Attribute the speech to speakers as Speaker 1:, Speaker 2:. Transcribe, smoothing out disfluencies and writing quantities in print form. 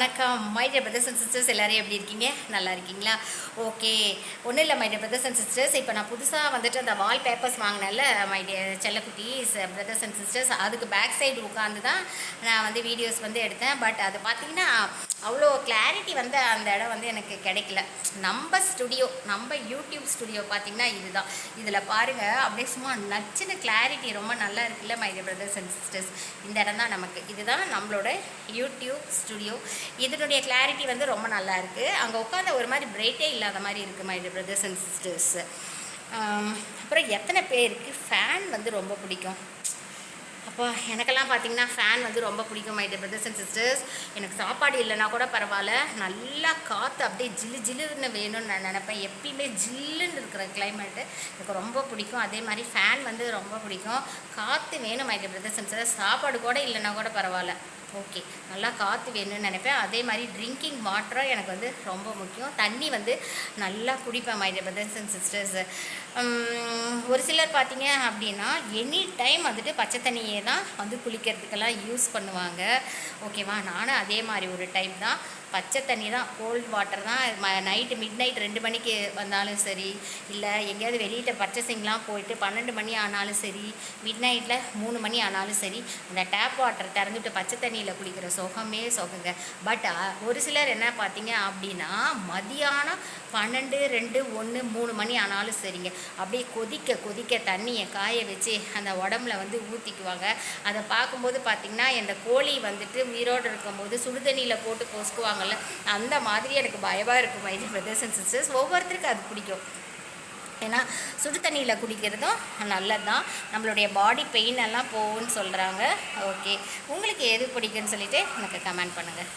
Speaker 1: வணக்கம் my dear brothers and sisters, எல்லோரும் எப்படி இருக்கீங்க? நல்லா இருக்கீங்களா? ஓகே, ஒன்றும் இல்லை my dear brothers and sisters. இப்போ நான் புதுசாக வந்துட்டு அந்த வால் பேப்பர்ஸ் வாங்கினேன்ல மை டியர் செல்லக்குட்டீஸ் பிரதர்ஸ் அண்ட் சிஸ்டர்ஸ், அதுக்கு பேக் சைடு உட்காந்து தான் நான் வந்து வீடியோஸ் வந்து எடுத்தேன். பட் அது பார்த்திங்கன்னா அவ்வளோ கிளாரிட்டி வந்து அந்த இடம் வந்து எனக்கு கிடைக்கல. நம்ம ஸ்டுடியோ, நம்ம யூடியூப் ஸ்டுடியோ பார்த்திங்கன்னா இதுதான். இதில் பாருங்கள், அப்படியே சும்மா நச்சுன்னு கிளாரிட்டி ரொம்ப நல்லா இருக்குல்ல my dear brothers and sisters. இந்த இடம் தான் நமக்கு, இதுதான் நம்மளோட யூடியூப் ஸ்டுடியோ. இதனுடைய கிளாரிட்டி வந்து ரொம்ப நல்லா இருக்குது. அங்கே உட்காந்த ஒரு மாதிரி பிரைட்டே இல்லாத மாதிரி இருக்குது my dear brothers and sisters. அப்புறம் எத்தனை பேருக்கு ஃபேன் வந்து ரொம்ப பிடிக்கும்? அப்போ எனக்கெல்லாம் பார்த்திங்கன்னா ஃபேன் வந்து ரொம்ப பிடிக்கும் my dear brothers and sisters. எனக்கு சாப்பாடு இல்லைனா கூட பரவாயில்ல, நல்லா காற்று அப்படியே ஜில்லு ஜில்லுன்னு வேணும்னு நான் நினப்பேன். எப்பயுமே ஜில்லுன்னு இருக்கிற கிளைமேட்டு எனக்கு ரொம்ப பிடிக்கும். அதே மாதிரி ஃபேன் வந்து ரொம்ப பிடிக்கும். காற்று வேணும் my dear brothers and sisters. சாப்பாடு கூட இல்லைனா கூட பரவாயில்ல, ஓகே, நல்லா காற்று வேணும்னு நினைப்பேன். அதே மாதிரி ட்ரிங்கிங் வாட்டரும் எனக்கு வந்து ரொம்ப முக்கியம். தண்ணி வந்து நல்லா குடிப்பேன் my dear brothers and sisters. ஒரு சிலர் பார்த்தீங்க அப்படின்னா எனி டைம் வந்துட்டு பச்சை தண்ணியே தான் வந்து குளிக்கிறதுக்கெல்லாம் யூஸ் பண்ணுவாங்க. ஓகேவா, நானும் அதே மாதிரி ஒரு டைம் தான், பச்சை தண்ணி தான், கோல்ட் வாட்டர் தான். நைட்டு மிட் நைட் 2 மணிக்கு வந்தாலும் சரி, இல்லை எங்கேயாவது வெளியிட்ட பர்ச்சேசிங்லாம் போயிட்டு 12 மணி ஆனாலும் சரி, மிட் நைட்டில் 3 மணி ஆனாலும் சரி, அந்த டேப் வாட்டர் திறந்துட்டு பச்சை தண்ணியில் குளிக்கிற சுகமே சுகங்க. பட் ஒரு சிலர் என்ன பார்த்தீங்க அப்படின்னா மதியானம் 12, 2, 1, 3 மணி ஆனாலும் சரிங்க, அப்படியே கொதிக்க கொதிக்க தண்ணியை காய வச்சு அந்த உடம்புல வந்து ஊற்றிக்குவாங்க. அதை பார்க்கும்போது பார்த்திங்கன்னா இந்த கோழி வந்துட்டு உயிரோடு இருக்கும்போது சுடுதண்ணியில் போட்டு பொசுக்குவாங்கள்ல, அந்த மாதிரி எனக்கு பயமாக இருக்கும் my dear brothers and sisters. ஒவ்வொருத்தருக்கு அது பிடிக்கும். ஏன்னா சுடு தண்ணியில் குடிக்கிறதும் நல்லது தான், நம்மளுடைய பாடி பெயின் எல்லாம் போகும்னு சொல்கிறாங்க. ஓகே, உங்களுக்கு எது பிடிக்குன்னு சொல்லிவிட்டு எனக்கு கமெண்ட் பண்ணுங்கள்.